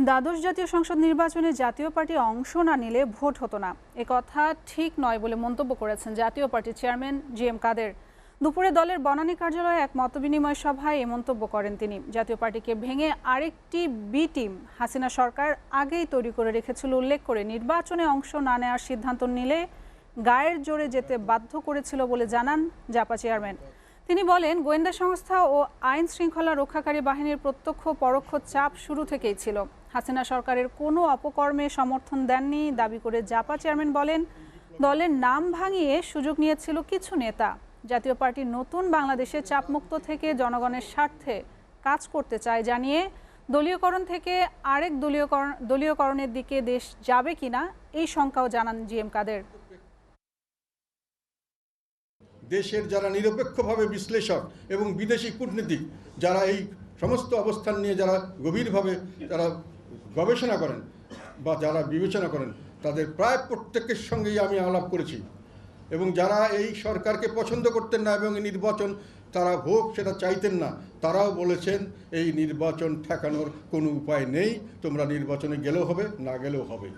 দ্বাদশ জাতীয় সংসদ নির্বাচনে জাতীয় পার্টি অংশ না নিলে ভোট হতো না, একথা ঠিক নয় বলে মন্তব্য করেছেন জাতীয় পার্টির চেয়ারম্যান জি.এম. কাদের। দুপুরে দলের বনানী কার্যালয়ে এক মতবিনিময় সভায় এ মন্তব্য করেন তিনি। জাতীয় পার্টিকে ভেঙে আরেকটি বি টিম হাসিনা সরকার আগেই তৈরি করে রেখেছিল উল্লেখ করে নির্বাচনে অংশ না নেওয়ার সিদ্ধান্ত নিলে গায়ের জোরে যেতে বাধ্য করেছিল বলে জানান জাপা চেয়ারম্যান। তিনি বলেন, গোয়েন্দা সংস্থা ও আইন শৃঙ্খলা রক্ষাকারী বাহিনীর প্রত্যক্ষ পরোক্ষ চাপ শুরু থেকেই ছিল। হাসিনা সরকারের কোনো অপকর্মে সমর্থন দেননি দাবি করে জাপা চেয়ারম্যান বলেন, দলের নাম ভাঙিয়ে সুযোগ নিয়েছিল কিছু নেতা। জাতীয় পার্টি নতুন বাংলাদেশে চাপমুক্ত থেকে জনগণের স্বার্থে কাজ করতে চায় জানিয়ে দলীয়করণ থেকে আরেক দলীয়করণের দিকে দেশ যাবে কিনা এই শঙ্কাও জানান জি.এম. কাদের। দেশের যারা নিরপেক্ষভাবে বিশ্লেষক এবং বিদেশি কূটনীতিক যারা এই সমস্ত অবস্থান নিয়ে যারা গভীরভাবে তারা গবেষণা করেন বা যারা বিবেচনা করেন, তাদের প্রায় প্রত্যেকের সঙ্গেই আমি আলাপ করেছি। এবং যারা এই সরকারকে পছন্দ করতেন না এবং নির্বাচন তারা হোক সেটা চাইতেন না, তারাও বলেছেন এই নির্বাচন ঠেকানোর কোনো উপায় নেই, তোমরা নির্বাচনে গেলেও হবে, না গেলেও হবে।